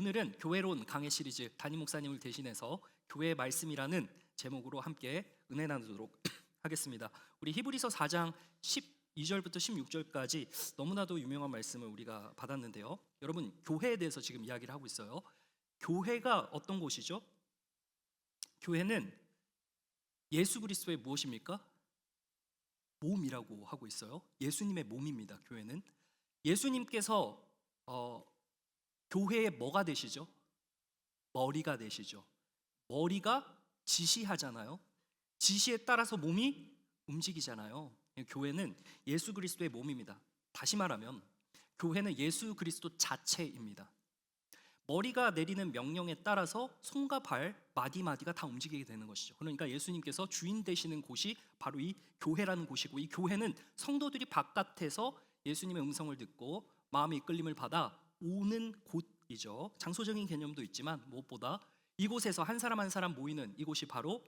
오늘은 교회론 강해 시리즈 담임 목사님을 대신해서 교회의 말씀이라는 제목으로 함께 은혜 나누도록 하겠습니다. 우리 히브리서 4장 12절부터 16절까지 너무나도 유명한 말씀을 우리가 받았는데요. 여러분, 교회에 대해서 지금 이야기를 하고 있어요. 교회가 어떤 곳이죠? 교회는 예수 그리스도의 무엇입니까? 몸이라고 하고 있어요. 예수님의 몸입니다. 교회는 예수님께서 교회의 뭐가 되시죠? 머리가 되시죠. 머리가 지시하잖아요. 지시에 따라서 몸이 움직이잖아요. 교회는 예수 그리스도의 몸입니다. 다시 말하면 교회는 예수 그리스도 자체입니다. 머리가 내리는 명령에 따라서 손과 발, 마디마디가 다 움직이게 되는 것이죠. 그러니까 예수님께서 주인 되시는 곳이 바로 이 교회라는 곳이고, 이 교회는 성도들이 바깥에서 예수님의 음성을 듣고 마음의 이끌림을 받아 오는 곳이죠. 장소적인 개념도 있지만 무엇보다 이곳에서 한 사람 한 사람 모이는 이곳이 바로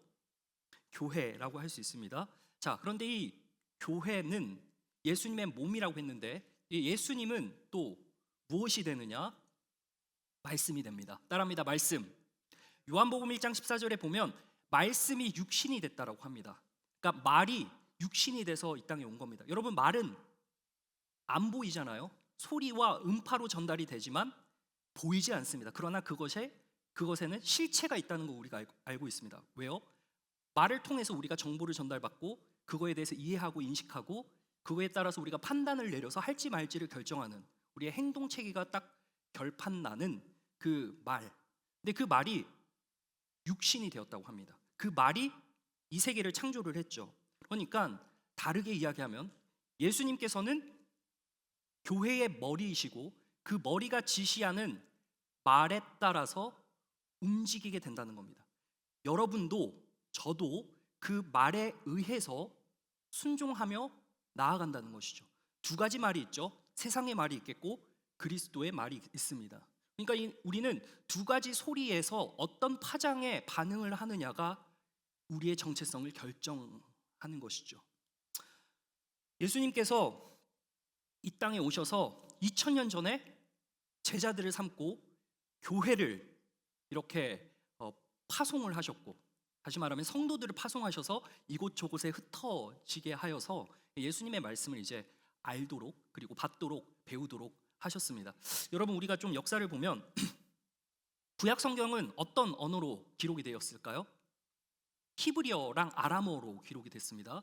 교회라고 할 수 있습니다. 자, 그런데 이 교회는 예수님의 몸이라고 했는데, 이 예수님은 또 무엇이 되느냐? 말씀이 됩니다. 따라합니다. 말씀. 요한복음 1장 14절에 보면 말씀이 육신이 됐다라고 합니다. 그러니까 말이 육신이 돼서 이 땅에 온 겁니다. 여러분, 말은 안 보이잖아요. 소리와 음파로 전달이 되지만 보이지 않습니다. 그러나 그것에는 실체가 있다는 거 우리가 알고 있습니다. 왜요? 말을 통해서 우리가 정보를 전달받고 그거에 대해서 이해하고 인식하고 그거에 따라서 우리가 판단을 내려서 할지 말지를 결정하는 우리의 행동 체계가 딱 결판나는 그 말. 근데 그 말이 육신이 되었다고 합니다. 그 말이 이 세계를 창조를 했죠. 그러니까 다르게 이야기하면 예수님께서는 교회의 머리이시고 그 머리가 지시하는 말에 따라서 움직이게 된다는 겁니다. 여러분도 저도 그 말에 의해서 순종하며 나아간다는 것이죠. 두 가지 말이 있죠. 세상의 말이 있겠고 그리스도의 말이 있습니다. 그러니까 우리는 두 가지 소리에서 어떤 파장에 반응을 하느냐가 우리의 정체성을 결정하는 것이죠. 예수님께서 이 땅에 오셔서 2000년 전에 제자들을 삼고 교회를 이렇게 파송을 하셨고, 다시 말하면 성도들을 파송하셔서 이곳저곳에 흩어지게 하여서 예수님의 말씀을 이제 알도록, 그리고 받도록, 배우도록 하셨습니다. 여러분, 우리가 좀 역사를 보면 구약 성경은 어떤 언어로 기록이 되었을까요? 히브리어랑 아람어로 기록이 됐습니다.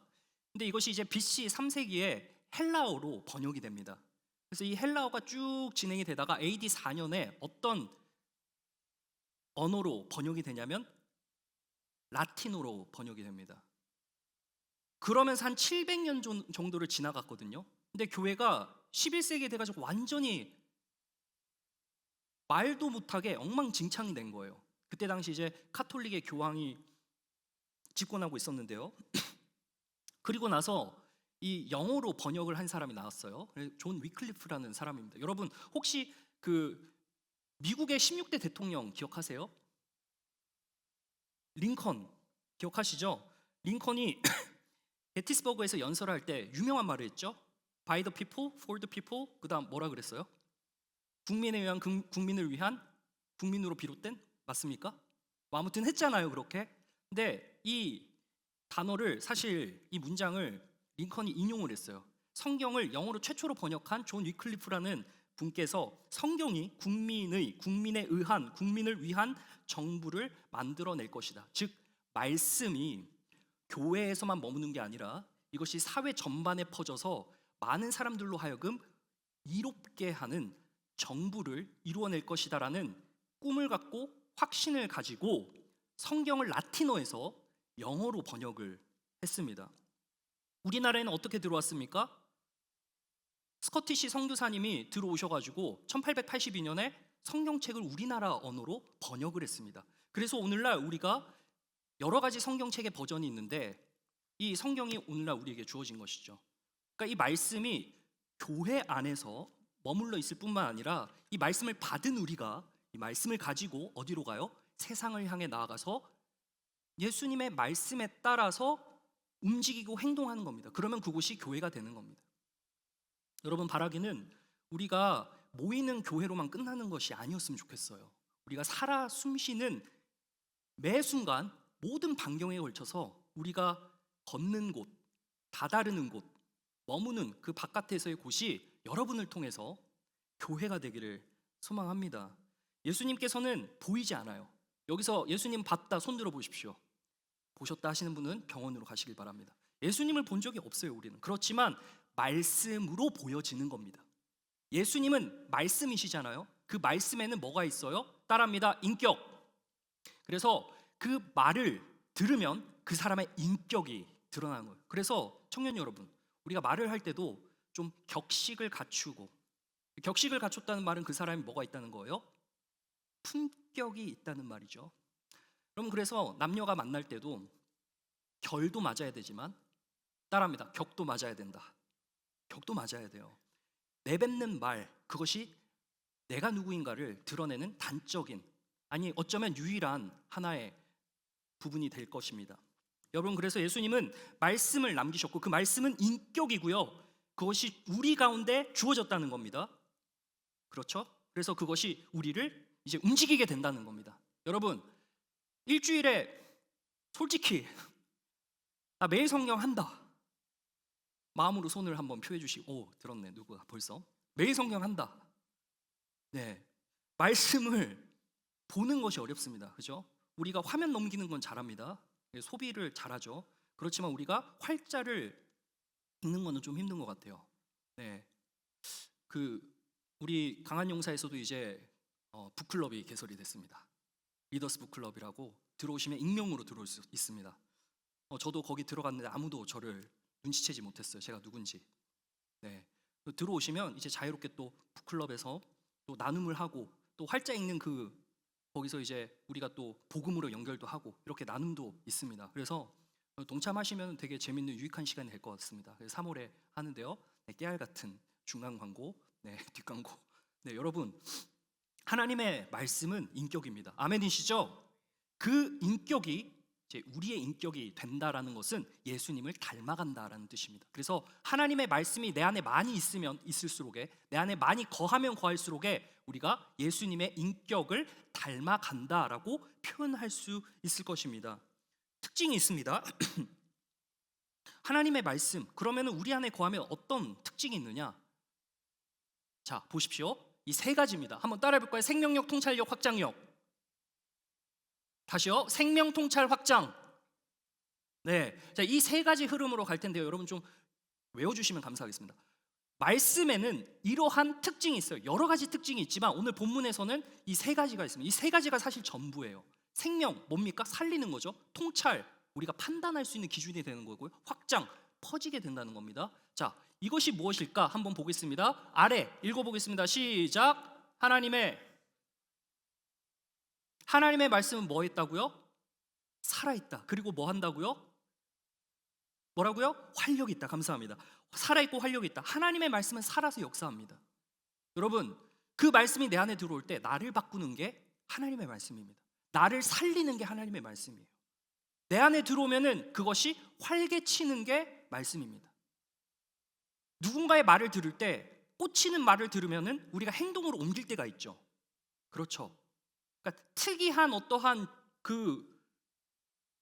근데 이것이 이제 BC 3세기에 헬라어로 번역이 됩니다. 그래서 이 헬라어가 쭉 진행이 되다가 AD 4년에 어떤 언어로 번역이 되냐면 라틴어로 번역이 됩니다. 그러면서 한 700년 정도를 지나갔거든요. 근데 교회가 11세기에 돼가지고 완전히 말도 못하게 엉망진창이 된 거예요. 그때 당시 이제 카톨릭의 교황이 집권하고 있었는데요. 그리고 나서 이 영어로 번역을 한 사람이 나왔어요. 존 위클리프라는 사람입니다. 여러분, 혹시 그 미국의 16대 대통령 기억하세요? 링컨 기억하시죠? 링컨이 게티스버그에서 연설할 때 유명한 말을 했죠. By the people, for the people. 그 다음 뭐라 그랬어요? 국민에 의한, 국민을 위한, 국민으로 비롯된, 맞습니까? 뭐 아무튼 했잖아요, 그렇게. 근데 이 단어를, 사실 이 문장을 링컨이 인용을 했어요. 성경을 영어로 최초로 번역한 존 위클리프라는 분께서 성경이 국민에 의한, 국민을 위한 정부를 만들어낼 것이다. 즉, 말씀이 교회에서만 머무는 게 아니라 이것이 사회 전반에 퍼져서 많은 사람들로 하여금 이롭게 하는 정부를 이루어낼 것이다라는 꿈을 갖고 확신을 가지고 성경을 라틴어에서 영어로 번역을 했습니다. 우리나라에는 어떻게 들어왔습니까? 스코티시 선교사님이 들어오셔가지고 1882년에 성경책을 우리나라 언어로 번역을 했습니다. 그래서 오늘날 우리가 여러 가지 성경책의 버전이 있는데 이 성경이 오늘날 우리에게 주어진 것이죠. 그러니까 이 말씀이 교회 안에서 머물러 있을 뿐만 아니라 이 말씀을 받은 우리가 이 말씀을 가지고 어디로 가요? 세상을 향해 나아가서 예수님의 말씀에 따라서 움직이고 행동하는 겁니다. 그러면 그곳이 교회가 되는 겁니다. 여러분, 바라기는 우리가 모이는 교회로만 끝나는 것이 아니었으면 좋겠어요. 우리가 살아 숨쉬는 매 순간 모든 반경에 걸쳐서 우리가 걷는 곳, 다다르는 곳, 머무는 그 바깥에서의 곳이 여러분을 통해서 교회가 되기를 소망합니다. 예수님께서는 보이지 않아요. 여기서 예수님 봤다 손 들어 보십시오. 보셨다 하시는 분은 병원으로 가시길 바랍니다. 예수님을 본 적이 없어요, 우리는. 그렇지만 말씀으로 보여지는 겁니다. 예수님은 말씀이시잖아요. 그 말씀에는 뭐가 있어요? 따라합니다. 인격. 그래서 그 말을 들으면 그 사람의 인격이 드러나는 거예요. 그래서 청년 여러분, 우리가 말을 할 때도 좀 격식을 갖추고, 격식을 갖췄다는 말은 그 사람이 뭐가 있다는 거예요? 품격이 있다는 말이죠. 그럼 그래서 남녀가 만날 때도 결도 맞아야 되지만, 따라합니다. 격도 맞아야 된다. 격도 맞아야 돼요. 내뱉는 말, 그것이 내가 누구인가를 드러내는 단적인, 아니 어쩌면 유일한 하나의 부분이 될 것입니다. 여러분, 그래서 예수님은 말씀을 남기셨고 그 말씀은 인격이고요, 그것이 우리 가운데 주어졌다는 겁니다. 그렇죠? 그래서 그것이 우리를 이제 움직이게 된다는 겁니다. 여러분, 일주일에 솔직히 나 매일 성경 한다, 마음으로 손을 한번 표해 주시고, 오, 들었네, 누구가 벌써 매일 성경 한다. 네, 말씀을 보는 것이 어렵습니다. 그죠? 우리가 화면 넘기는 건 잘합니다. 소비를 잘하죠. 그렇지만 우리가 활자를 읽는 거는 좀 힘든 것 같아요. 네, 우리 강한용사에서도 이제 북클럽이 개설이 됐습니다. 리더스 북클럽이라고, 들어오시면 익명으로 들어올 수 있습니다. 저도 거기 들어갔는데 아무도 저를 눈치채지 못했어요. 제가 누군지. 네, 들어오시면 이제 자유롭게 또 북클럽에서 또 나눔을 하고, 또 활자 읽는 거기서 이제 우리가 또 복음으로 연결도 하고, 이렇게 나눔도 있습니다. 그래서 동참하시면 되게 재밌는 유익한 시간이 될 것 같습니다. 3월에 하는데요. 네, 깨알 같은 중간 광고, 네, 뒷광고. 네, 여러분, 하나님의 말씀은 인격입니다. 아멘이시죠? 그 인격이 이제 우리의 인격이 된다라는 것은 예수님을 닮아간다라는 뜻입니다. 그래서 하나님의 말씀이 내 안에 많이 있으면 있을수록에, 내 안에 많이 거하면 거할수록에 우리가 예수님의 인격을 닮아간다라고 표현할 수 있을 것입니다. 특징이 있습니다. 하나님의 말씀, 그러면 우리 안에 거하면 어떤 특징이 있느냐? 자, 보십시오. 이 세 가지입니다. 한번 따라해 볼까요? 생명력, 통찰력, 확장력. 다시요. 생명, 통찰, 확장. 네, 자, 이 세 가지 흐름으로 갈 텐데요. 여러분 좀 외워주시면 감사하겠습니다. 말씀에는 이러한 특징이 있어요. 여러 가지 특징이 있지만 오늘 본문에서는 이 세 가지가 있습니다. 이 세 가지가 사실 전부예요. 생명, 뭡니까? 살리는 거죠. 통찰, 우리가 판단할 수 있는 기준이 되는 거고요. 확장, 퍼지게 된다는 겁니다. 자, 이것이 무엇일까? 한번 보겠습니다. 아래 읽어보겠습니다. 시작. 하나님의 말씀은 뭐 했다고요? 살아있다. 그리고 뭐 한다고요? 뭐라고요? 활력이 있다. 감사합니다. 살아있고 활력이 있다. 하나님의 말씀은 살아서 역사합니다. 여러분, 그 말씀이 내 안에 들어올 때 나를 바꾸는 게 하나님의 말씀입니다. 나를 살리는 게 하나님의 말씀이에요. 내 안에 들어오면은 그것이 활개치는 게 말씀입니다. 누군가의 말을 들을 때, 꽂히는 말을 들으면은 우리가 행동으로 옮길 때가 있죠. 그렇죠. 그러니까 특이한 어떠한 그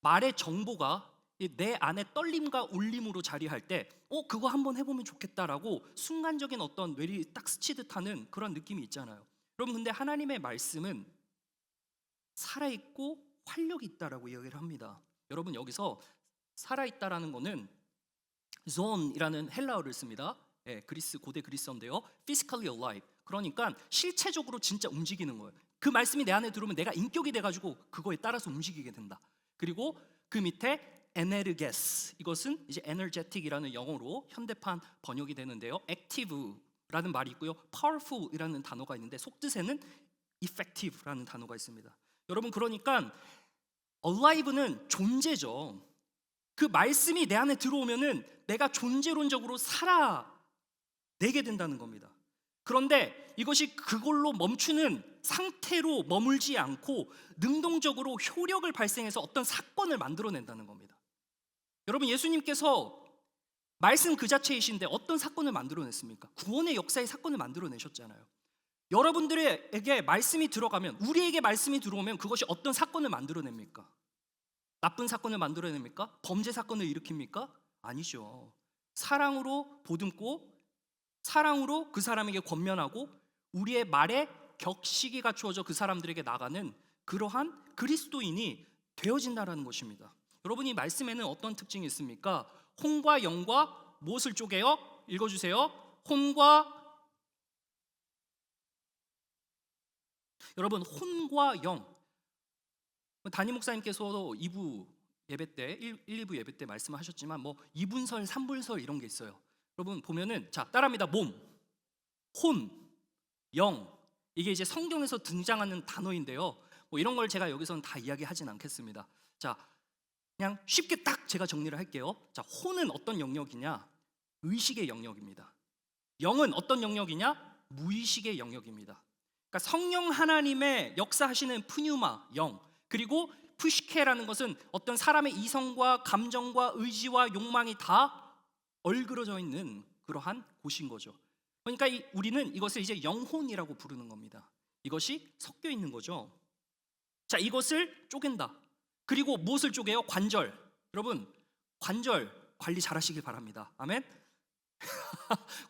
말의 정보가 내 안에 떨림과 울림으로 자리할 때, 그거 한번 해보면 좋겠다라고 순간적인 어떤 뇌리 딱 스치듯 하는 그런 느낌이 있잖아요. 여러분, 근데 하나님의 말씀은 살아있고 활력이 있다라고 이야기를 합니다. 여러분, 여기서 살아있다라는 거는 zone이라는 헬라어를 씁니다. 예, 고대 그리스어인데요. physically alive. 그러니까 실체적으로 진짜 움직이는 거예요. 그 말씀이 내 안에 들어오면 내가 인격이 돼가지고 그거에 따라서 움직이게 된다. 그리고 그 밑에 에네르게스, 이것은 이제 에너제틱이라는 영어로 현대판 번역이 되는데요. 액티브라는 말이 있고요. 파워풀이라는 단어가 있는데 속뜻에는 effective라는 단어가 있습니다. 여러분, 그러니까 alive는 존재죠. 그 말씀이 내 안에 들어오면은 내가 존재론적으로 살아내게 된다는 겁니다. 그런데 이것이 그걸로 멈추는 상태로 머물지 않고 능동적으로 효력을 발생해서 어떤 사건을 만들어낸다는 겁니다. 여러분, 예수님께서 말씀 그 자체이신데 어떤 사건을 만들어냈습니까? 구원의 역사의 사건을 만들어내셨잖아요. 여러분들에게 말씀이 들어가면, 우리에게 말씀이 들어오면 그것이 어떤 사건을 만들어냅니까? 나쁜 사건을 만들어냅니까? 범죄 사건을 일으킵니까? 아니죠. 사랑으로 보듬고 사랑으로 그 사람에게 권면하고 우리의 말에 격식이 갖추어져 그 사람들에게 나가는 그러한 그리스도인이 되어진다라는 것입니다. 여러분, 이 말씀에는 어떤 특징이 있습니까? 혼과 영과 무엇을 쪼개요? 읽어주세요. 혼과, 여러분, 혼과 영. 담임 목사님께서도 2부 예배 때 1, 2부 예배 때 말씀하셨지만 뭐 2분설, 3분설 이런 게 있어요. 여러분 보면은, 자, 따라합니다. 몸, 혼, 영. 이게 이제 성경에서 등장하는 단어인데요. 뭐 이런 걸 제가 여기서는 다 이야기하진 않겠습니다. 자, 그냥 쉽게 딱 제가 정리를 할게요. 자, 혼은 어떤 영역이냐? 의식의 영역입니다. 영은 어떤 영역이냐? 무의식의 영역입니다. 그러니까 성령 하나님의 역사하시는 푸뉴마, 영, 그리고 푸시케라는 것은 어떤 사람의 이성과 감정과 의지와 욕망이 다 얼그러져 있는 그러한 곳인 거죠. 그러니까 우리는 이것을 이제 영혼이라고 부르는 겁니다. 이것이 섞여 있는 거죠. 자, 이것을 쪼갠다. 그리고 무엇을 쪼개요? 관절. 여러분, 관절 관리 잘 하시길 바랍니다. 아멘.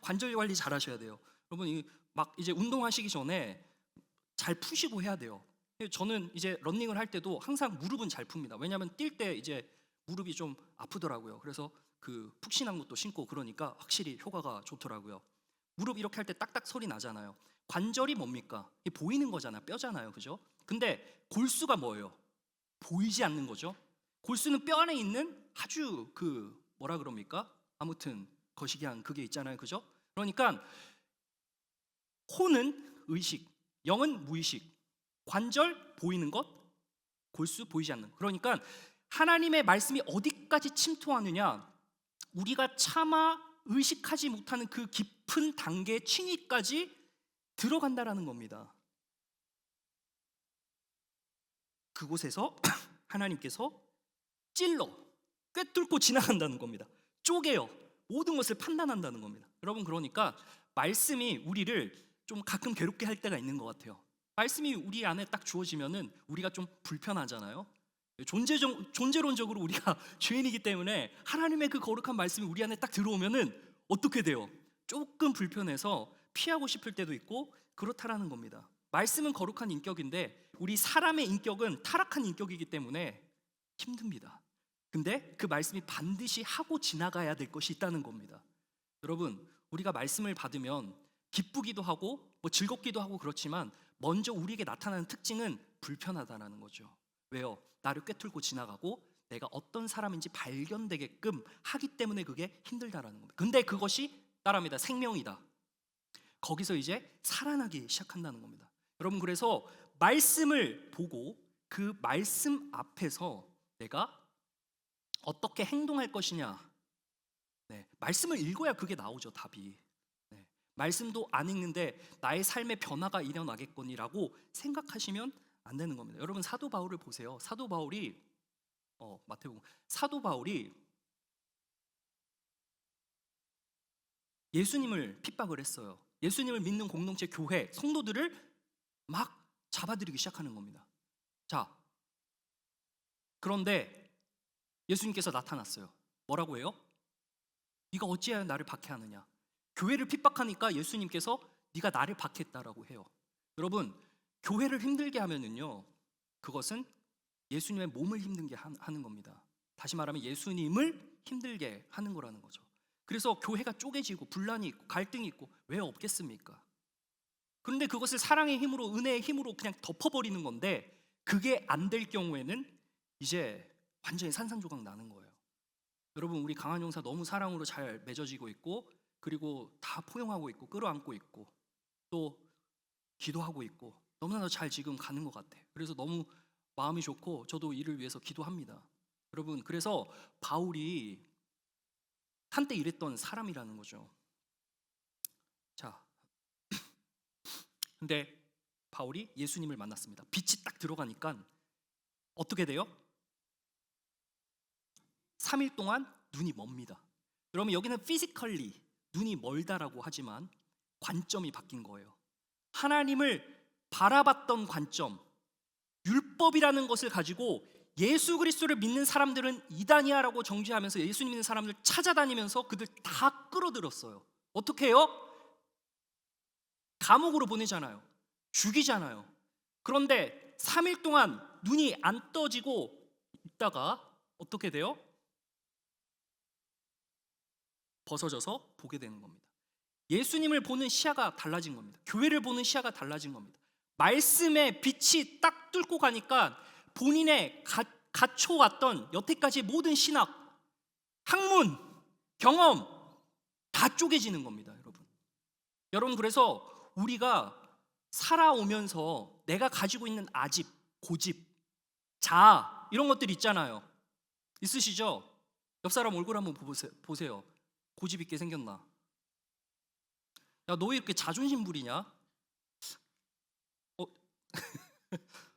관절 관리 잘 하셔야 돼요. 여러분, 막 이제 운동하시기 전에 잘 푸시고 해야 돼요. 저는 이제 러닝을 할 때도 항상 무릎은 잘 풉니다. 왜냐하면 뛸 때 이제 무릎이 좀 아프더라고요. 그래서 그 푹신한 것도 신고 그러니까 확실히 효과가 좋더라고요. 무릎 이렇게 할 때 딱딱 소리 나잖아요. 관절이 뭡니까? 이게 보이는 거잖아요. 뼈잖아요. 그죠? 근데 골수가 뭐예요? 보이지 않는 거죠. 골수는 뼈 안에 있는 아주 그 뭐라 그럽니까? 아무튼 거시기한 그게 있잖아요. 그죠? 그러니까 혼은 의식, 영은 무의식, 관절 보이는 것, 골수 보이지 않는. 그러니까 하나님의 말씀이 어디까지 침투하느냐, 우리가 차마 의식하지 못하는 그 깊은 단계의 층위까지 들어간다라는 겁니다. 그곳에서 하나님께서 찔러 꿰뚫고 지나간다는 겁니다. 쪼개요. 모든 것을 판단한다는 겁니다. 여러분, 그러니까 말씀이 우리를 좀 가끔 괴롭게 할 때가 있는 것 같아요. 말씀이 우리 안에 딱 주어지면은 우리가 좀 불편하잖아요. 존재론적으로 우리가 죄인이기 때문에 하나님의 그 거룩한 말씀이 우리 안에 딱 들어오면은 어떻게 돼요? 조금 불편해서 피하고 싶을 때도 있고 그렇다라는 겁니다. 말씀은 거룩한 인격인데 우리 사람의 인격은 타락한 인격이기 때문에 힘듭니다. 근데 그 말씀이 반드시 하고 지나가야 될 것이 있다는 겁니다. 여러분, 우리가 말씀을 받으면 기쁘기도 하고 뭐 즐겁기도 하고 그렇지만 먼저 우리에게 나타나는 특징은 불편하다는 거죠. 왜요? 나를 꿰뚫고 지나가고 내가 어떤 사람인지 발견되게끔 하기 때문에 그게 힘들다라는 겁니다. 근데 그것이 따라합니다. 생명이다. 거기서 이제 살아나기 시작한다는 겁니다. 여러분, 그래서 말씀을 보고 그 말씀 앞에서 내가 어떻게 행동할 것이냐, 말씀을 읽어야 그게 나오죠. 답이. 말씀도 안 읽는데 나의 삶의 변화가 일어나겠거니라고 생각하시면 안 되는 겁니다. 여러분, 사도 바울을 보세요. 사도 바울이 마태복음, 사도 바울이 예수님을 핍박을 했어요. 예수님을 믿는 공동체, 교회, 성도들을 막 잡아들이기 시작하는 겁니다. 자, 그런데 예수님께서 나타났어요. 뭐라고 해요? 네가 어찌하여 나를 박해하느냐. 교회를 핍박하니까 예수님께서 네가 나를 박해했다라고 해요. 여러분, 교회를 힘들게 하면은요, 그것은 예수님의 몸을 힘들게 하는 겁니다. 다시 말하면 예수님을 힘들게 하는 거라는 거죠. 그래서 교회가 쪼개지고 분란이 있고 갈등이 있고 왜 없겠습니까? 그런데 그것을 사랑의 힘으로, 은혜의 힘으로 그냥 덮어버리는 건데 그게 안 될 경우에는 이제 완전히 산산조각 나는 거예요. 여러분, 우리 강한 용사 너무 사랑으로 잘 맺어지고 있고 그리고 다 포용하고 있고 끌어안고 있고 또 기도하고 있고 너무나 잘 지금 가는 것 같아. 그래서 너무 마음이 좋고 저도 이를 위해서 기도합니다. 여러분, 그래서 바울이 한때 이랬던 사람이라는 거죠. 자, 근데 바울이 예수님을 만났습니다. 빛이 딱 들어가니까 어떻게 돼요? 3일 동안 눈이 멉니다. 여러분, 여기는 피지컬리 눈이 멀다라고 하지만 관점이 바뀐 거예요. 하나님을 바라봤던 관점, 율법이라는 것을 가지고 예수 그리스도를 믿는 사람들은 이단이야라고 정죄하면서 예수 믿는 사람들 찾아다니면서 그들 다 끌어들였어요. 어떻게 해요? 감옥으로 보내잖아요. 죽이잖아요. 그런데 3일 동안 눈이 안 떠지고 있다가 어떻게 돼요? 벗어져서 보게 되는 겁니다. 예수님을 보는 시야가 달라진 겁니다. 교회를 보는 시야가 달라진 겁니다. 말씀의 빛이 딱 뚫고 가니까 본인의 갖춰왔던 여태까지의 모든 신학, 학문, 경험 다 쪼개지는 겁니다. 여러분 그래서 우리가 살아오면서 내가 가지고 있는 아집, 고집, 자아 이런 것들 있잖아요. 있으시죠? 옆 사람 얼굴 한번 보세요. 고집 있게 생겼나? 야, 너 왜 이렇게 자존심 부리냐?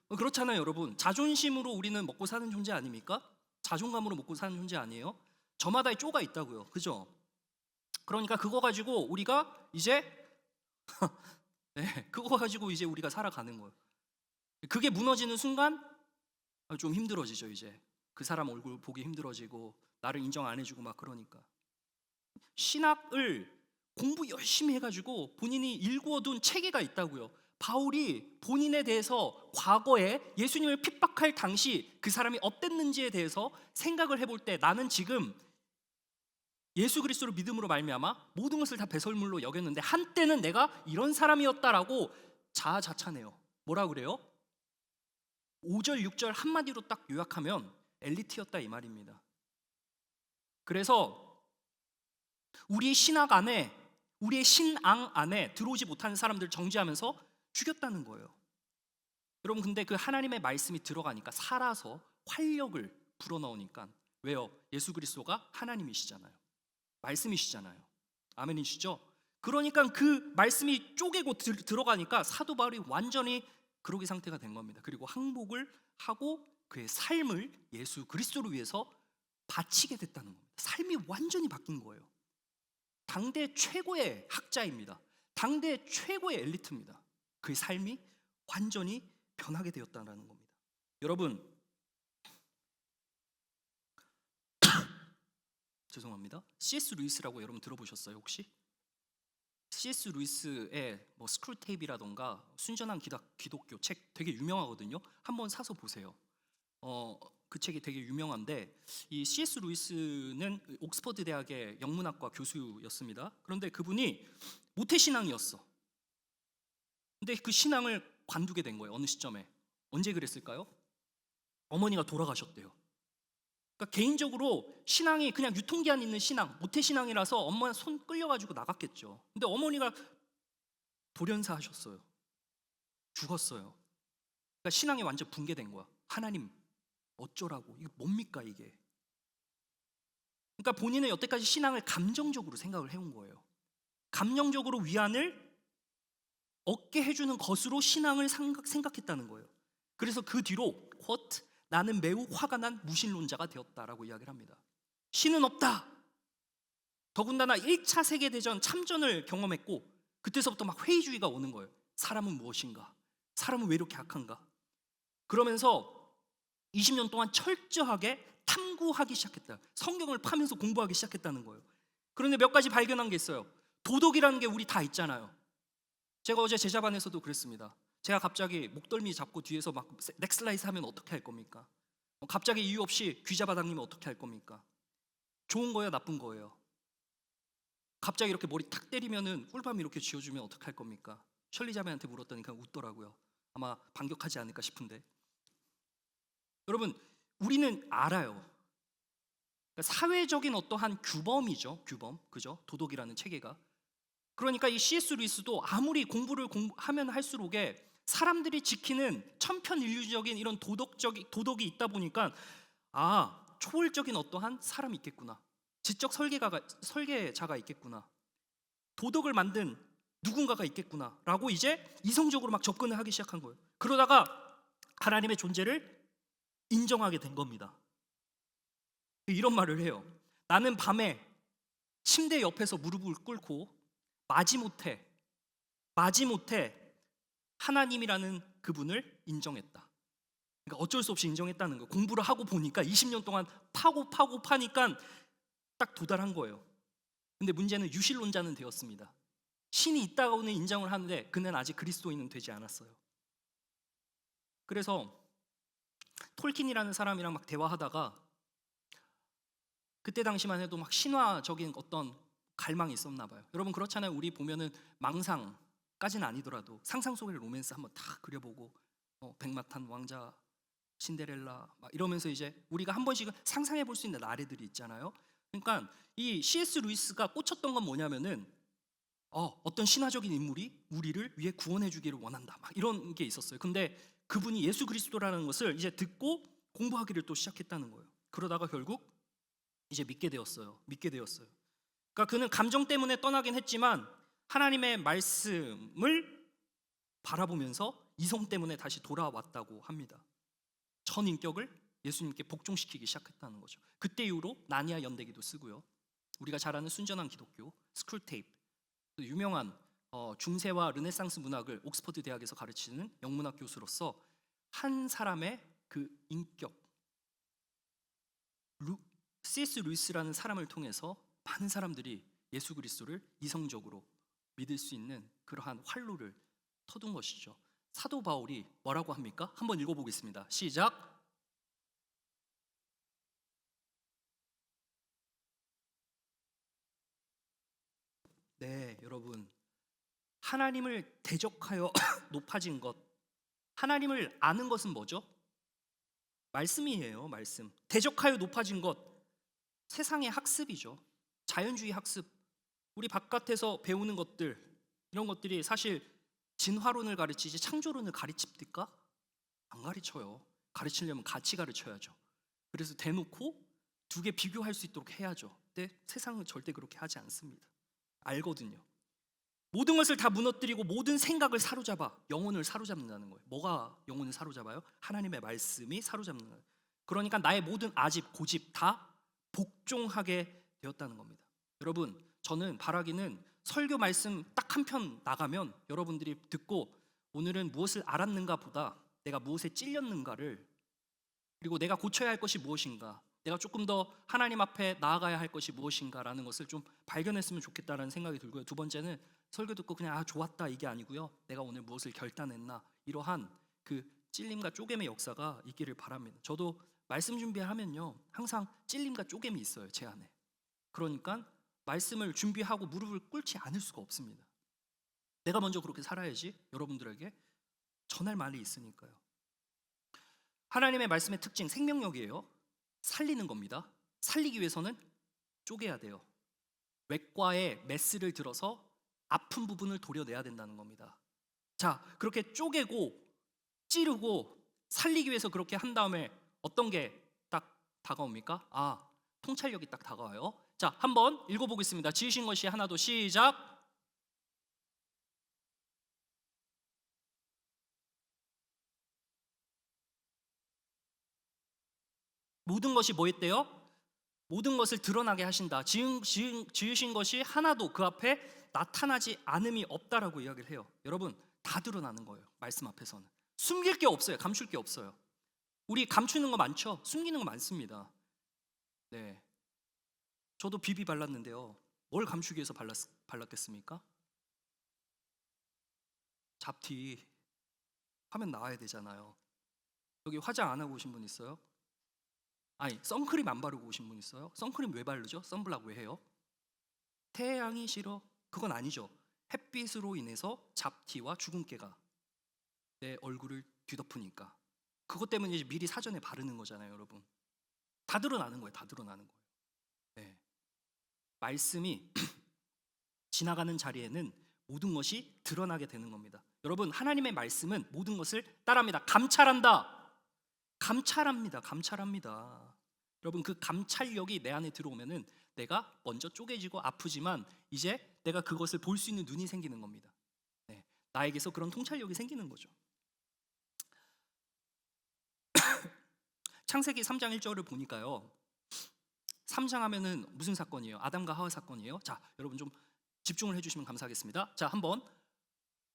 그렇잖아요, 여러분. 자존심으로 우리는 먹고 사는 존재 아닙니까? 자존감으로 먹고 사는 존재 아니에요? 저마다의 쪼가 있다고요. 그죠? 그러니까 그거 가지고 우리가 이제 네, 그거 가지고 이제 우리가 살아가는 거예요. 그게 무너지는 순간 좀 힘들어지죠, 이제. 그 사람 얼굴 보기 힘들어지고 나를 인정 안 해주고 막 그러니까. 신학을 공부 열심히 해가지고 본인이 일구어둔 체계가 있다고요. 바울이 본인에 대해서 과거에 예수님을 핍박할 당시 그 사람이 어땠는지에 대해서 생각을 해볼 때 나는 지금 예수 그리스도를 믿음으로 말미암아 모든 것을 다 배설물로 여겼는데 한때는 내가 이런 사람이었다라고 자아자찬해요. 뭐라 그래요? 5절 6절 한마디로 딱 요약하면 엘리트였다 이 말입니다. 그래서 우리의 신앙 안에, 우리의 신앙 안에 들어오지 못하는 사람들을 정죄하면서 죽였다는 거예요. 여러분 근데 그 하나님의 말씀이 들어가니까 살아서 활력을 불어넣으니까 왜요? 예수 그리스도가 하나님이시잖아요. 말씀이시잖아요. 아멘이시죠? 그러니까 그 말씀이 쪼개고 들어가니까 사도 바울이 완전히 그러기 상태가 된 겁니다. 그리고 항복을 하고 그의 삶을 예수 그리스도를 위해서 바치게 됐다는 겁니다. 삶이 완전히 바뀐 거예요. 당대 최고의 학자입니다. 당대 최고의 엘리트입니다. 그의 삶이 완전히 변하게 되었다는 겁니다. 여러분 죄송합니다. C.S. 루이스라고 여러분 들어보셨어요 혹시? C.S. 루이스의 뭐 스크루테이프라던가 순전한 기독교 책 되게 유명하거든요. 한번 사서 보세요. 그 책이 되게 유명한데 이 C.S. 루이스는 옥스퍼드 대학의 영문학과 교수였습니다. 그런데 그분이 모태신앙이었어. 근데 그 신앙을 관두게 된 거예요. 어느 시점에. 언제 그랬을까요? 어머니가 돌아가셨대요. 그러니까 개인적으로 신앙이 그냥 유통기한 있는 신앙, 모태신앙이라서 엄마 손 끌려가지고 나갔겠죠. 근데 어머니가 돌연사하셨어요. 죽었어요. 그러니까 신앙이 완전 붕괴된 거야. 하나님 어쩌라고, 이게 뭡니까 이게. 그러니까 본인은 여태까지 신앙을 감정적으로 생각을 해온 거예요. 감정적으로 위안을 얻게 해주는 것으로 신앙을 생각했다는 거예요. 그래서 그 뒤로 quote, 나는 매우 화가 난 무신론자가 되었다라고 이야기를 합니다. 신은 없다. 더군다나 1차 세계대전 참전을 경험했고 그때서부터 막 회의주의가 오는 거예요. 사람은 무엇인가? 사람은 왜 이렇게 악한가? 그러면서 20년 동안 철저하게 탐구하기 시작했다. 성경을 파면서 공부하기 시작했다는 거예요. 그런데 몇 가지 발견한 게 있어요. 도덕이라는 게 우리 다 있잖아요. 제가 어제 제자반에서도 그랬습니다. 제가 갑자기 목덜미 잡고 뒤에서 막 넥슬라이스 하면 어떻게 할 겁니까? 갑자기 이유 없이 귀 잡아당기면 어떻게 할 겁니까? 좋은 거예요, 나쁜 거예요? 갑자기 이렇게 머리 탁 때리면은 꿀밤 이렇게 쥐어주면 어떻게 할 겁니까? 셜리 자매한테 물었더니 그냥 웃더라고요. 아마 반격하지 않을까 싶은데. 여러분, 우리는 알아요. 그러니까 사회적인 어떠한 규범이죠, 규범, 그죠? 도덕이라는 체계가. 그러니까 이 C.S. 루이스도 아무리 공부를 하면 할수록에 사람들이 지키는 천편일률적인 이런 도덕이 있다 보니까 초월적인 어떠한 사람이 있겠구나. 지적 설계자가 있겠구나. 도덕을 만든 누군가가 있겠구나 라고 이제 이성적으로 막 접근을 하기 시작한 거예요. 그러다가 하나님의 존재를 인정하게 된 겁니다. 이런 말을 해요. 나는 밤에 침대 옆에서 무릎을 꿇고 마지못해 하나님이라는 그분을 인정했다. 그러니까 어쩔 수 없이 인정했다는 거예요. 공부를 하고 보니까 20년 동안 파니까 딱 도달한 거예요. 근데 문제는 유실론자는 되었습니다. 신이 있다고는 인정을 하는데 그는 아직 그리스도인은 되지 않았어요. 그래서 톨킨이라는 사람이랑 막 대화하다가 그때 당시만 해도 막 신화적인 어떤 갈망이 있었나 봐요. 여러분 그렇잖아요. 우리 보면은 망상까지는 아니더라도 상상 속의 로맨스 한번 다 그려보고 백마탄 왕자, 신데렐라 막 이러면서 이제 우리가 한 번씩은 상상해 볼 수 있는 나래들이 있잖아요. 그러니까 이 C.S. 루이스가 꽂혔던 건 뭐냐면은 어떤 신화적인 인물이 우리를 위해 구원해 주기를 원한다 막 이런 게 있었어요. 근데 그분이 예수 그리스도라는 것을 이제 듣고 공부하기를 또 시작했다는 거예요. 그러다가 결국 이제 믿게 되었어요. 그러니까 그는 감정 때문에 떠나긴 했지만 하나님의 말씀을 바라보면서 이성 때문에 다시 돌아왔다고 합니다. 전 인격을 예수님께 복종시키기 시작했다는 거죠. 그때 이후로 나니아 연대기도 쓰고요. 우리가 잘 아는 순전한 기독교, 스쿨테이프, 유명한 중세와 르네상스 문학을 옥스퍼드 대학에서 가르치는 영문학 교수로서 한 사람의 그 인격, C.S. 루이스라는 사람을 통해서 많은 사람들이 예수 그리스도를 이성적으로 믿을 수 있는 그러한 활로를 터둔 것이죠. 사도 바울이 뭐라고 합니까? 한번 읽어보겠습니다. 시작. 네, 여러분, 하나님을 대적하여 높아진 것, 하나님을 아는 것은 뭐죠? 말씀이에요. 말씀. 대적하여 높아진 것, 세상의 학습이죠. 자연주의 학습. 우리 바깥에서 배우는 것들, 이런 것들이 사실 진화론을 가르치지 창조론을 가르칩니까? 안 가르쳐요. 가르치려면 같이 가르쳐야죠. 그래서 대놓고 두 개 비교할 수 있도록 해야죠. 근데 세상은 절대 그렇게 하지 않습니다. 알거든요. 모든 것을 다 무너뜨리고 모든 생각을 사로잡아 영혼을 사로잡는다는 거예요. 뭐가 영혼을 사로잡아요? 하나님의 말씀이 사로잡는 거예요. 그러니까 나의 모든 아집, 고집 다 복종하게 되었다는 겁니다. 여러분, 저는 바라기는 설교 말씀 딱 한 편 나가면 여러분들이 듣고 오늘은 무엇을 알았는가 보다 내가 무엇에 찔렸는가를, 그리고 내가 고쳐야 할 것이 무엇인가, 내가 조금 더 하나님 앞에 나아가야 할 것이 무엇인가라는 것을 좀 발견했으면 좋겠다는 생각이 들고요. 두 번째는 설교 듣고 그냥 좋았다 이게 아니고요. 내가 오늘 무엇을 결단했나, 이러한 그 찔림과 쪼갰의 역사가 있기를 바랍니다. 저도 말씀 준비하면요 항상 찔림과 쪼갰이 있어요, 제 안에. 그러니까 말씀을 준비하고 무릎을 꿇지 않을 수가 없습니다. 내가 먼저 그렇게 살아야지 여러분들에게 전할 말이 있으니까요. 하나님의 말씀의 특징, 생명력이에요. 살리는 겁니다. 살리기 위해서는 쪼개야 돼요. 외과에 메스를 들어서 아픈 부분을 도려내야 된다는 겁니다. 자, 그렇게 쪼개고 찌르고 살리기 위해서 그렇게 한 다음에 어떤 게 딱 다가옵니까? 통찰력이 딱 다가와요. 자, 한번 읽어보겠습니다. 지으신 것이 하나도, 시작. 모든 것이 뭐 했대요? 모든 것을 드러나게 하신다. 지으신 것이 하나도 그 앞에 나타나지 않음이 없다라고 이야기를 해요. 여러분, 다 드러나는 거예요. 말씀 앞에서는 숨길 게 없어요. 감출 게 없어요. 우리 감추는 거 많죠? 숨기는 거 많습니다. 네, 저도 비비 발랐는데요. 뭘 감추기 위해서 발랐겠습니까? 잡티 화면 나와야 되잖아요. 여기 화장 안 하고 오신 분 있어요? 아니, 선크림 안 바르고 오신 분 있어요? 선크림 왜 바르죠? 선블락 왜 해요? 태양이 싫어? 그건 아니죠. 햇빛으로 인해서 잡티와 주근깨가 내 얼굴을 뒤덮으니까 그것 때문에 이제 미리 사전에 바르는 거잖아요, 여러분. 다 드러나는 거예요. 다 드러나는 거예요. 네. 말씀이 지나가는 자리에는 모든 것이 드러나게 되는 겁니다. 여러분, 하나님의 말씀은 모든 것을 따라합니다. 감찰한다. 감찰합니다. 여러분, 그 감찰력이 내 안에 들어오면은 내가 먼저 쪼개지고 아프지만 이제 내가 그것을 볼 수 있는 눈이 생기는 겁니다. 네, 나에게서 그런 통찰력이 생기는 거죠. 창세기 3장 1절을 보니까요, 3장 하면은 무슨 사건이에요? 아담과 하와 사건이에요. 자, 여러분 좀 집중을 해주시면 감사하겠습니다. 자, 한번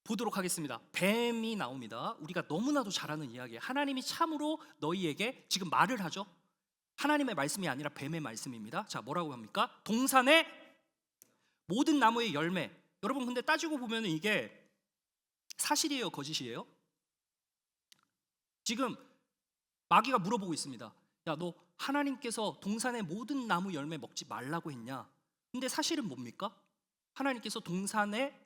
보도록 하겠습니다. 뱀이 나옵니다. 우리가 너무나도 잘 아는 이야기예요. 하나님이 참으로 너희에게 지금 말을 하죠. 하나님의 말씀이 아니라 뱀의 말씀입니다. 자, 뭐라고 합니까? 동산의 모든 나무의 열매. 여러분, 근데 따지고 보면 이게 사실이에요, 거짓이에요? 지금 마귀가 물어보고 있습니다. 야, 너 하나님께서 동산의 모든 나무 열매 먹지 말라고 했냐? 근데 사실은 뭡니까? 하나님께서 동산의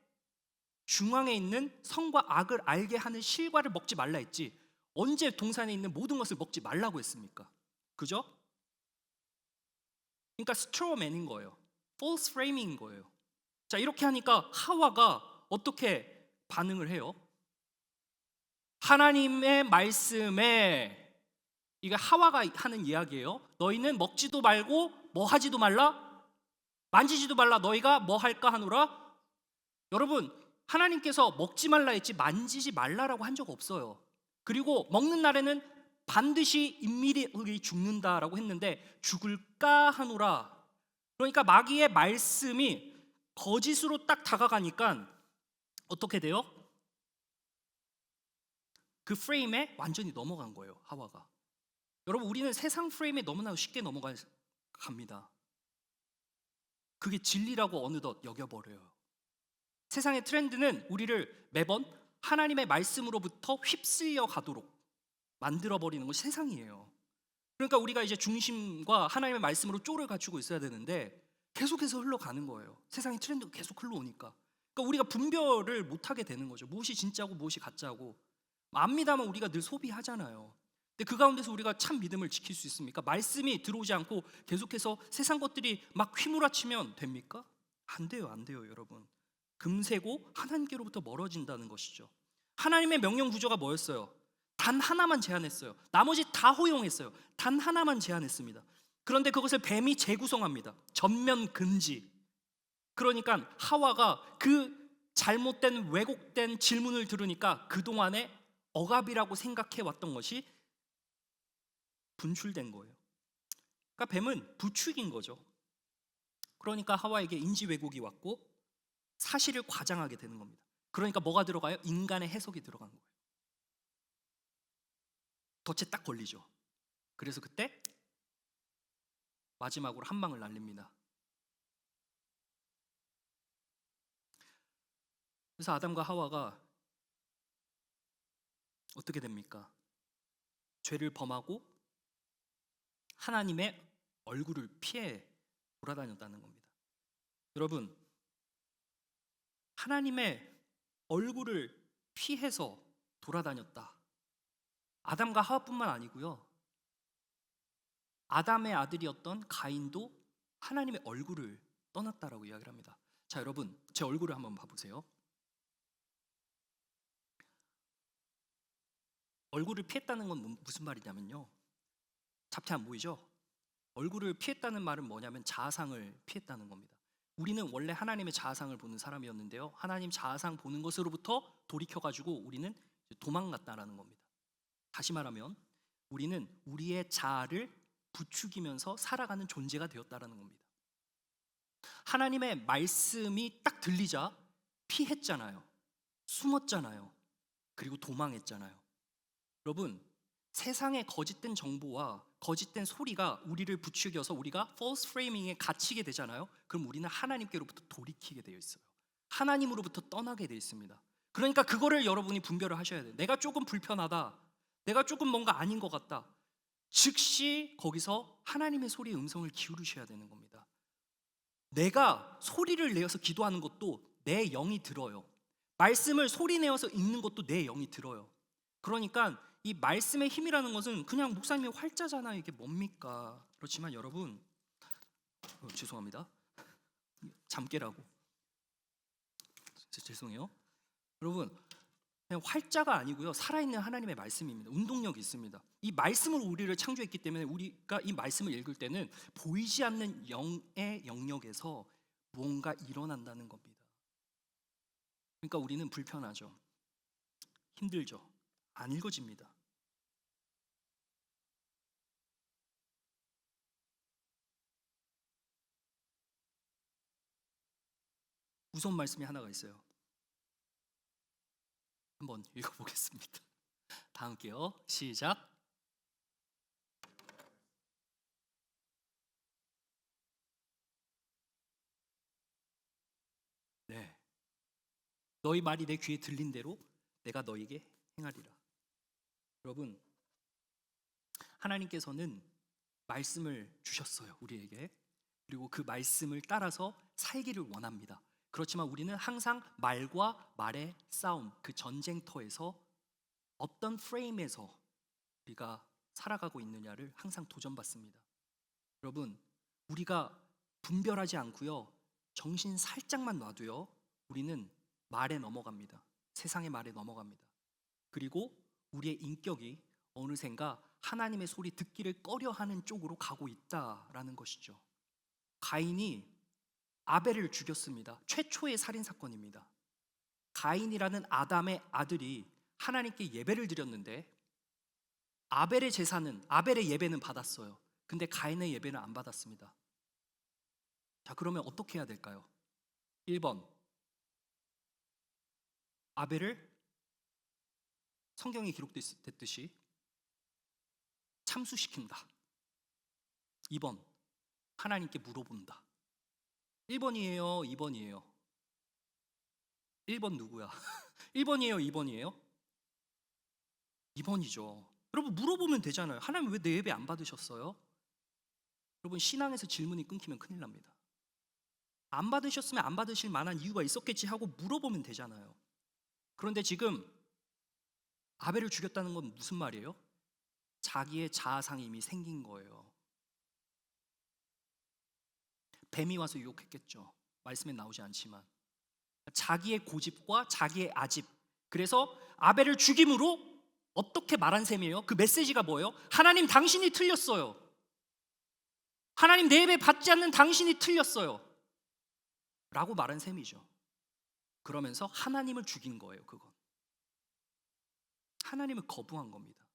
중앙에 있는 선과 악을 알게 하는 실과를 먹지 말라 했지, 언제 동산에 있는 모든 것을 먹지 말라고 했습니까? 그죠? 그러니까 스트로맨인 거예요. false framing인 거예요. 자, 이렇게 하니까 하와가 어떻게 반응을 해요? 하나님의 말씀에, 이게 하와가 하는 이야기예요. 너희는 먹지도 말고 뭐 하지도 말라? 만지지도 말라. 너희가 뭐 할까 하노라? 여러분, 하나님께서 먹지 말라 했지 만지지 말라라고 한 적 없어요. 그리고 먹는 날에는 반드시 immediately 죽는다라고 했는데 죽을까 하노라. 그러니까 마귀의 말씀이 거짓으로 딱 다가가니까 어떻게 돼요? 그 프레임에 완전히 넘어간 거예요, 하와가. 여러분, 우리는 세상 프레임에 너무나 쉽게 넘어갑니다. 그게 진리라고 어느덧 여겨버려요. 세상의 트렌드는 우리를 매번 하나님의 말씀으로부터 휩쓸려 가도록 만들어버리는 것이 세상이에요. 그러니까 우리가 이제 중심과 하나님의 말씀으로 쪼를 갖추고 있어야 되는데 계속해서 흘러가는 거예요. 세상의 트렌드가 계속 흘러오니까. 그러니까 우리가 분별을 못하게 되는 거죠. 무엇이 진짜고 무엇이 가짜고. 압니다만 우리가 늘 소비하잖아요. 근데 그 가운데서 우리가 참 믿음을 지킬 수 있습니까? 말씀이 들어오지 않고 계속해서 세상 것들이 막 휘몰아치면 됩니까? 안 돼요, 안 돼요, 여러분. 금세고 하나님께로부터 멀어진다는 것이죠. 하나님의 명령 구조가 뭐였어요? 단 하나만 제한했어요. 나머지 다 허용했어요. 단 하나만 제한했습니다. 그런데 그것을 뱀이 재구성합니다. 전면 금지. 그러니까 하와가 그 잘못된 왜곡된 질문을 들으니까 그동안에 억압이라고 생각해 왔던 것이 분출된 거예요. 그러니까 뱀은 부추긴 거죠. 그러니까 하와에게 인지 왜곡이 왔고 사실을 과장하게 되는 겁니다. 그러니까 뭐가 들어가요? 인간의 해석이 들어간 거예요. 덫에 딱 걸리죠. 그래서 그때 마지막으로 한 방을 날립니다. 그래서 아담과 하와가 어떻게 됩니까? 죄를 범하고 하나님의 얼굴을 피해 돌아다녔다는 겁니다. 여러분, 하나님의 얼굴을 피해서 돌아다녔다. 아담과 하와뿐만 아니고요, 아담의 아들이었던 가인도 하나님의 얼굴을 떠났다라고 이야기를 합니다. 자, 여러분, 제 얼굴을 한번 봐보세요. 얼굴을 피했다는 건 무슨 말이냐면요, 잡티 안 보이죠? 얼굴을 피했다는 말은 뭐냐면 자아상을 피했다는 겁니다. 우리는 원래 하나님의 자아상을 보는 사람이었는데요, 하나님 자아상 보는 것으로부터 돌이켜가지고 우리는 도망갔다라는 겁니다. 다시 말하면 우리는 우리의 자아를 부추기면서 살아가는 존재가 되었다라는 겁니다. 하나님의 말씀이 딱 들리자 피했잖아요. 숨었잖아요. 그리고 도망했잖아요. 여러분, 세상의 거짓된 정보와 거짓된 소리가 우리를 부추겨서 우리가 false framing에 갇히게 되잖아요. 그럼 우리는 하나님께로부터 돌이키게 되어 있어요. 하나님으로부터 떠나게 되어 있습니다. 그러니까 그거를 여러분이 분별을 하셔야 돼요. 내가 조금 불편하다, 내가 조금 뭔가 아닌 것 같다, 즉시 거기서 하나님의 소리의 음성을 기울이셔야 되는 겁니다. 내가 소리를 내어서 기도하는 것도 내 영이 들어요. 말씀을 소리 내어서 읽는 것도 내 영이 들어요. 그러니까 이 말씀의 힘이라는 것은 그냥 목사님의 활자잖아요. 이게 뭡니까? 그렇지만 여러분, 죄송합니다. 잠 깨라고. 죄송해요. 여러분, 그냥 활자가 아니고요, 살아있는 하나님의 말씀입니다. 운동력이 있습니다. 이 말씀으로 우리를 창조했기 때문에 우리가 이 말씀을 읽을 때는 보이지 않는 영의 영역에서 뭔가 일어난다는 겁니다. 그러니까 우리는 불편하죠. 힘들죠. 안 읽어집니다. 무서운 말씀이 하나가 있어요. 한번 읽어보겠습니다. 다 함께요. 시작. 네. 너희 말이 내 귀에 들린 대로 내가 너에게 행하리라. 여러분, 하나님께서는 말씀을 주셨어요, 우리에게. 그리고 그 말씀을 따라서 살기를 원합니다. 그렇지만 우리는 항상 말과 말의 싸움, 그 전쟁터에서 어떤 프레임에서 우리가 살아가고 있느냐를 항상 도전받습니다. 여러분, 우리가 분별하지 않고요, 정신 살짝만 놔도요, 우리는 말에 넘어갑니다. 세상의 말에 넘어갑니다. 그리고 우리의 인격이 어느샌가 하나님의 소리 듣기를 꺼려하는 쪽으로 가고 있다라는 것이죠. 가인이 아벨을 죽였습니다. 최초의 살인 사건입니다. 가인이라는 아담의 아들이 하나님께 예배를 드렸는데 아벨의 예배는 받았어요. 근데 가인의 예배는 안 받았습니다. 자, 그러면 어떻게 해야 될까요? 1번, 아벨을 성경에 기록됐듯이 참수시킨다. 2번, 하나님께 물어본다. 1번이에요, 2번이에요? 1번 누구야? 1번이에요, 2번이에요? 2번이죠. 여러분, 물어보면 되잖아요. 하나님 왜 내 예배 안 받으셨어요? 여러분, 신앙에서 질문이 끊기면 큰일 납니다. 안 받으셨으면 안 받으실 만한 이유가 있었겠지 하고 물어보면 되잖아요. 그런데 지금 아벨을 죽였다는 건 무슨 말이에요? 자기의 자아상이 이미 생긴 거예요. 뱀이 와서 유혹했겠죠. 말씀에 나오지 않지만 자기의 고집과 자기의 아집, 그래서 아벨을 죽임으로 어떻게 말한 셈이에요? 그 메시지가 뭐예요? 하나님, 당신이 틀렸어요. 하나님, 내 예배 받지 않는 당신이 틀렸어요 라고 말한 셈이죠. 그러면서 하나님을 죽인 거예요. 그건 하나님을 거부한 겁니다.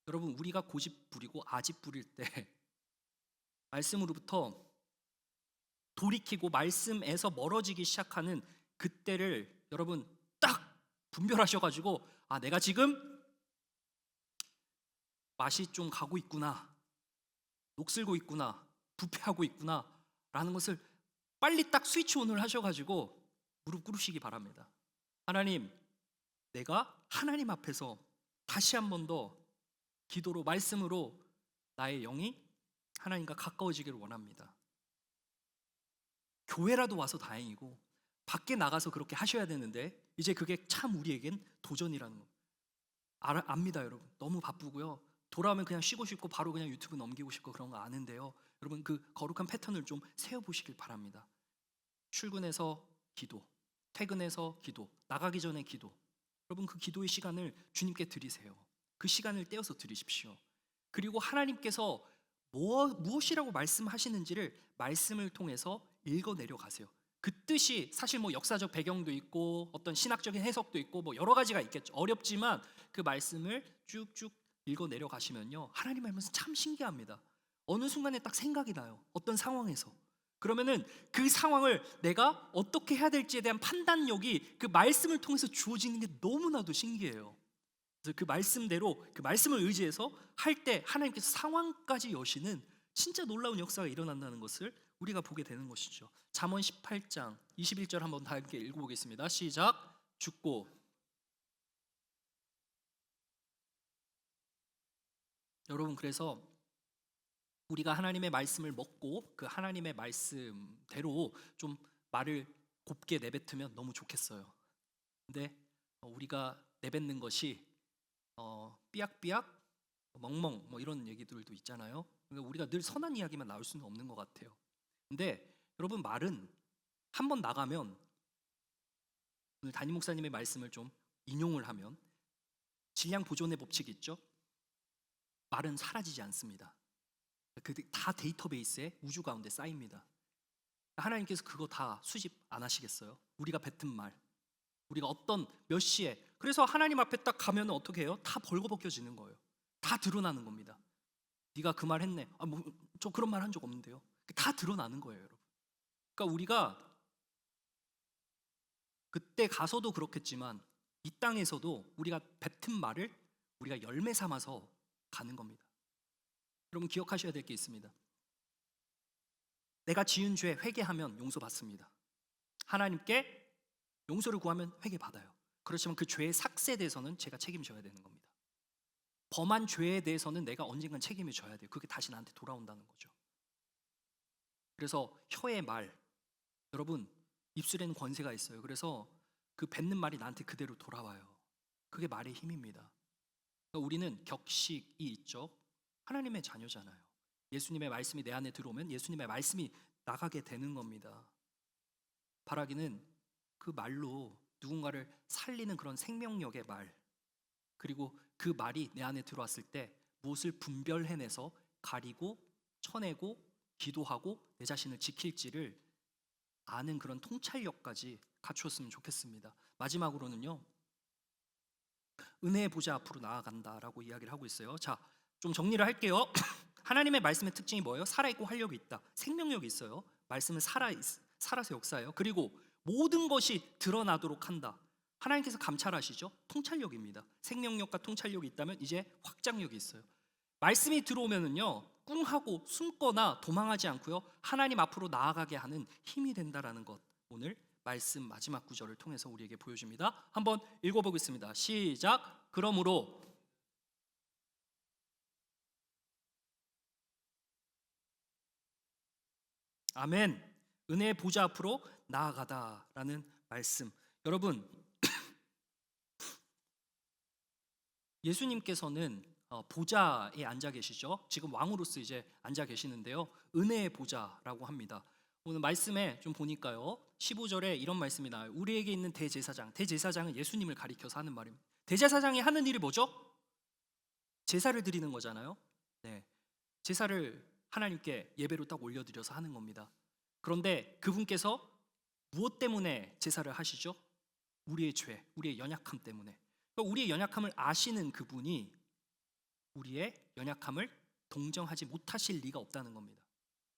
여러분, 우리가 고집 부리고 아집 부릴 때 말씀으로부터 돌이키고 말씀에서 멀어지기 시작하는 그때를 여러분 딱 분별하셔가지고, 아, 내가 지금 맛이 좀 가고 있구나, 녹슬고 있구나, 부패하고 있구나 라는 것을 빨리 딱 스위치 온을 하셔가지고 무릎 꿇으시기 바랍니다. 하나님, 내가 하나님 앞에서 다시 한 번 더 기도로, 말씀으로 나의 영이 하나님과 가까워지기를 원합니다. 교회라도 와서 다행이고 밖에 나가서 그렇게 하셔야 되는데 이제 그게 참 우리에겐 도전이라는 거 압니다. 여러분, 너무 바쁘고요, 돌아오면 그냥 쉬고 싶고 바로 그냥 유튜브 넘기고 싶고 그런 거 아는데요, 여러분 그 거룩한 패턴을 좀 세워보시길 바랍니다. 출근해서 기도, 퇴근해서 기도, 나가기 전에 기도. 여러분, 그 기도의 시간을 주님께 드리세요. 그 시간을 떼어서 드리십시오. 그리고 하나님께서 무엇이라고 말씀하시는지를 말씀을 통해서 읽어내려 가세요. 그 뜻이 사실 뭐 역사적 배경도 있고 어떤 신학적인 해석도 있고 뭐 여러 가지가 있겠죠. 어렵지만 그 말씀을 쭉쭉 읽어내려 가시면요, 하나님 말씀은 참 신기합니다. 어느 순간에 딱 생각이 나요. 어떤 상황에서. 그러면은 그 상황을 내가 어떻게 해야 될지에 대한 판단력이 그 말씀을 통해서 주어지는 게 너무나도 신기해요. 그래서 그 말씀대로, 그 말씀을 의지해서 할 때 하나님께서 상황까지 여시는 진짜 놀라운 역사가 일어난다는 것을 우리가 보게 되는 것이죠. 잠언 18장 21절 한번 다 함께 읽어보겠습니다. 시작. 죽고, 여러분, 그래서 우리가 하나님의 말씀을 먹고 그 하나님의 말씀대로 좀 말을 곱게 내뱉으면 너무 좋겠어요. 근데 우리가 내뱉는 것이 삐약삐약, 멍멍 뭐 이런 얘기들도 있잖아요. 그러니까 우리가 늘 선한 이야기만 나올 수는 없는 것 같아요. 근데 여러분, 말은 한번 나가면, 오늘 담임 목사님의 말씀을 좀 인용을 하면 질량 보존의 법칙이 있죠. 말은 사라지지 않습니다. 그 다 데이터베이스에 우주 가운데 쌓입니다. 하나님께서 그거 다 수집 안 하시겠어요? 우리가 뱉은 말, 우리가 어떤 몇 시에, 그래서 하나님 앞에 딱 가면 어떻게 해요? 다 벌거벗겨지는 거예요. 다 드러나는 겁니다. 네가 그 말 했네. 저 그런 말 한 적 없는데요. 다 드러나는 거예요, 여러분. 그러니까 우리가 그때 가서도 그렇겠지만 이 땅에서도 우리가 뱉은 말을 우리가 열매 삼아서 가는 겁니다. 여러분 기억하셔야 될 게 있습니다. 내가 지은 죄 회개하면 용서받습니다. 하나님께 용서를 구하면 회개받아요. 그렇지만 그 죄의 삭스에 대해서는 제가 책임져야 되는 겁니다. 범한 죄에 대해서는 내가 언젠간 책임을 져야 돼요. 그게 다시 나한테 돌아온다는 거죠. 그래서 혀의 말, 여러분 입술에는 권세가 있어요. 그래서 그 뱉는 말이 나한테 그대로 돌아와요. 그게 말의 힘입니다. 그러니까 우리는 격식이 있죠. 하나님의 자녀잖아요. 예수님의 말씀이 내 안에 들어오면 예수님의 말씀이 나가게 되는 겁니다. 바라기는 그 말로 누군가를 살리는 그런 생명력의 말, 그리고 그 말이 내 안에 들어왔을 때 무엇을 분별해내서 가리고 쳐내고 기도하고 내 자신을 지킬지를 아는 그런 통찰력까지 갖추었으면 좋겠습니다. 마지막으로는요, 은혜의 보좌 앞으로 나아간다라고 이야기를 하고 있어요. 자, 좀 정리를 할게요. 하나님의 말씀의 특징이 뭐예요? 살아있고 활력이 있다. 생명력이 있어요. 말씀은 살아서 역사해요. 그리고 모든 것이 드러나도록 한다. 하나님께서 감찰하시죠. 통찰력입니다. 생명력과 통찰력이 있다면 이제 확장력이 있어요. 말씀이 들어오면은요, 꿍하고 숨거나 도망하지 않고요, 하나님 앞으로 나아가게 하는 힘이 된다라는 것, 오늘 말씀 마지막 구절을 통해서 우리에게 보여줍니다. 한번 읽어보겠습니다. 시작. 그러므로 아멘. 은혜의 보좌 앞으로 나아가다라는 말씀. 여러분, 예수님께서는 보좌에 앉아 계시죠. 지금 왕으로서 이제 앉아 계시는데요. 은혜의 보좌라고 합니다. 오늘 말씀에 좀 보니까요, 15절에 이런 말씀이 나와요. 우리에게 있는 대제사장. 대제사장은 예수님을 가리켜서 하는 말입니다. 대제사장이 하는 일이 뭐죠? 제사를 드리는 거잖아요. 네, 제사를 하나님께 예배로 딱 올려드려서 하는 겁니다. 그런데 그분께서 무엇 때문에 제사를 하시죠? 우리의 죄, 우리의 연약함 때문에. 그러니까 우리의 연약함을 아시는 그분이 우리의 연약함을 동정하지 못하실 리가 없다는 겁니다.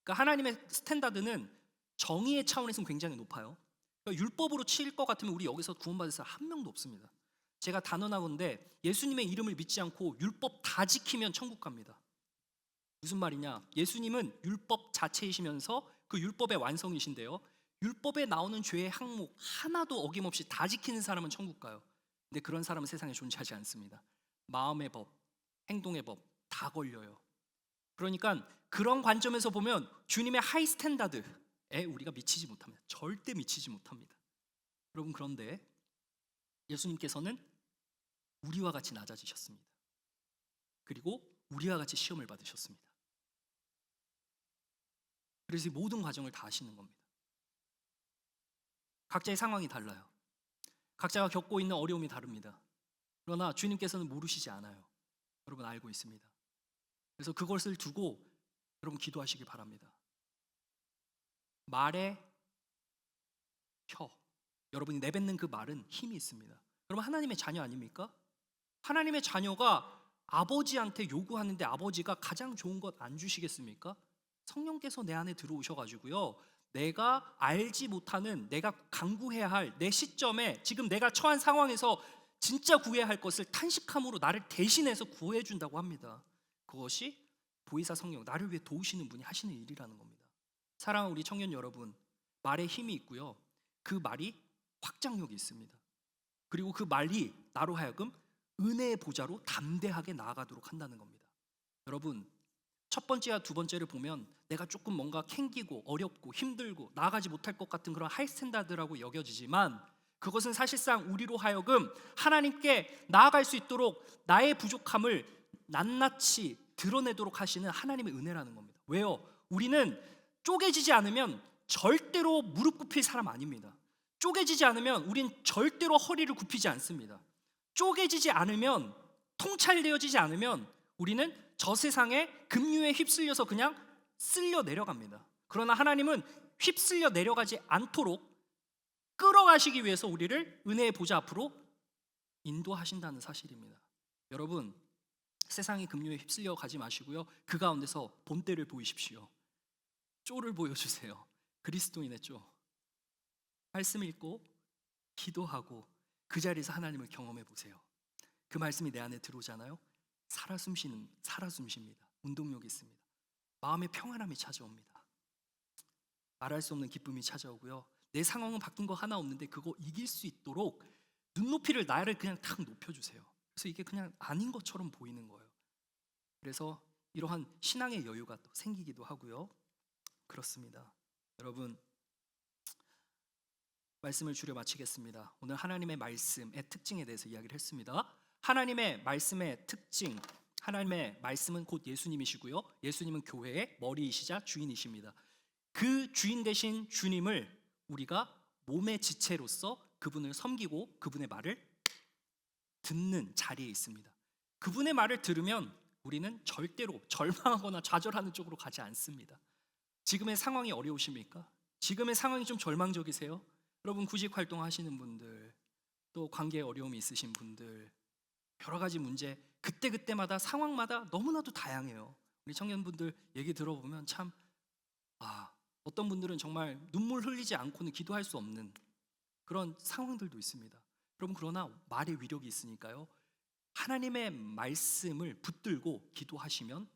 그러니까 하나님의 스탠다드는 정의의 차원에서는 굉장히 높아요. 그러니까 율법으로 칠 것 같으면 우리 여기서 구원받을 사람 한 명도 없습니다. 제가 단언하건대 예수님의 이름을 믿지 않고 율법 다 지키면 천국 갑니다. 무슨 말이냐? 예수님은 율법 자체이시면서 그 율법의 완성이신데요, 율법에 나오는 죄의 항목 하나도 어김없이 다 지키는 사람은 천국 가요. 근데 그런 사람은 세상에 존재하지 않습니다. 마음의 법, 행동의 법 다 걸려요. 그러니까 그런 관점에서 보면 주님의 하이 스탠다드에 우리가 미치지 못합니다. 절대 미치지 못합니다. 여러분, 그런데 예수님께서는 우리와 같이 낮아지셨습니다. 그리고 우리와 같이 시험을 받으셨습니다. 그래서 이 모든 과정을 다 하시는 겁니다. 각자의 상황이 달라요. 각자가 겪고 있는 어려움이 다릅니다. 그러나 주님께서는 모르시지 않아요. 여러분 알고 있습니다. 그래서 그것을 두고 여러분 기도하시기 바랍니다. 말의 혀, 여러분이 내뱉는 그 말은 힘이 있습니다. 여러분 하나님의 자녀 아닙니까? 하나님의 자녀가 아버지한테 요구하는데 아버지가 가장 좋은 것 안 주시겠습니까? 성령께서 내 안에 들어오셔가지고요, 내가 알지 못하는, 내가 간구해야 할 내 시점에 지금 내가 처한 상황에서 진짜 구해야 할 것을 탄식함으로 나를 대신해서 구해준다고 합니다. 그것이 보혜사 성령, 나를 위해 도우시는 분이 하시는 일이라는 겁니다. 사랑하는 우리 청년 여러분, 말에 힘이 있고요, 그 말이 확장력이 있습니다. 그리고 그 말이 나로 하여금 은혜의 보좌로 담대하게 나아가도록 한다는 겁니다. 여러분, 첫 번째와 두 번째를 보면 내가 조금 뭔가 캥기고 어렵고 힘들고 나아가지 못할 것 같은 그런 하이 스탠다드라고 여겨지지만, 그것은 사실상 우리로 하여금 하나님께 나아갈 수 있도록 나의 부족함을 낱낱이 드러내도록 하시는 하나님의 은혜라는 겁니다. 왜요? 우리는 쪼개지지 않으면 절대로 무릎 꿇힐 사람 아닙니다. 쪼개지지 않으면 우린 절대로 허리를 굽히지 않습니다. 쪼개지지 않으면, 통찰되어지지 않으면 우리는 저 세상의 급류에 휩쓸려서 그냥 쓸려 내려갑니다. 그러나 하나님은 휩쓸려 내려가지 않도록 끌어가시기 위해서 우리를 은혜의 보좌 앞으로 인도하신다는 사실입니다. 여러분, 세상의 급류에 휩쓸려 가지 마시고요, 그 가운데서 본때를 보이십시오. 쪼를 보여주세요. 그리스도인의 쪼. 말씀 읽고 기도하고 그 자리에서 하나님을 경험해 보세요. 그 말씀이 내 안에 들어오잖아요. 살아 숨쉽니다. 운동력이 있습니다. 마음의 평안함이 찾아옵니다. 말할 수 없는 기쁨이 찾아오고요. 내 상황은 바뀐 거 하나 없는데 그거 이길 수 있도록 눈높이를 나를 그냥 탁 높여주세요. 그래서 이게 그냥 아닌 것처럼 보이는 거예요. 그래서 이러한 신앙의 여유가 또 생기기도 하고요. 그렇습니다. 여러분, 말씀을 줄여 마치겠습니다. 오늘 하나님의 말씀의 특징에 대해서 이야기를 했습니다. 하나님의 말씀의 특징, 하나님의 말씀은 곧 예수님이시고요. 예수님은 교회의 머리이시자 주인이십니다. 그 주인 되신 주님을 우리가 몸의 지체로서 그분을 섬기고 그분의 말을 듣는 자리에 있습니다. 그분의 말을 들으면 우리는 절대로 절망하거나 좌절하는 쪽으로 가지 않습니다. 지금의 상황이 어려우십니까? 지금의 상황이 좀 절망적이세요? 여러분, 구직 활동하시는 분들, 또 관계에 어려움이 있으신 분들, 여러 가지 문제, 그때그때마다 상황마다 너무나도 다양해요. 우리 청년분들 얘기 들어보면 참 어떤 분들은 정말 눈물 흘리지 않고는 기도할 수 없는 그런 상황들도 있습니다. 여러분, 그러나 말의 위력이 있으니까요, 하나님의 말씀을 붙들고 기도하시면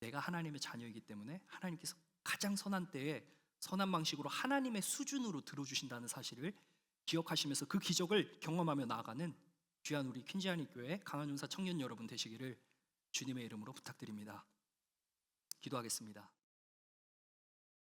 내가 하나님의 자녀이기 때문에 하나님께서 가장 선한 때에 선한 방식으로 하나님의 수준으로 들어주신다는 사실을 기억하시면서 그 기적을 경험하며 나아가는 귀한 우리 퀸지아니 교회 강한윤사 청년 여러분 되시기를 주님의 이름으로 부탁드립니다. 기도하겠습니다.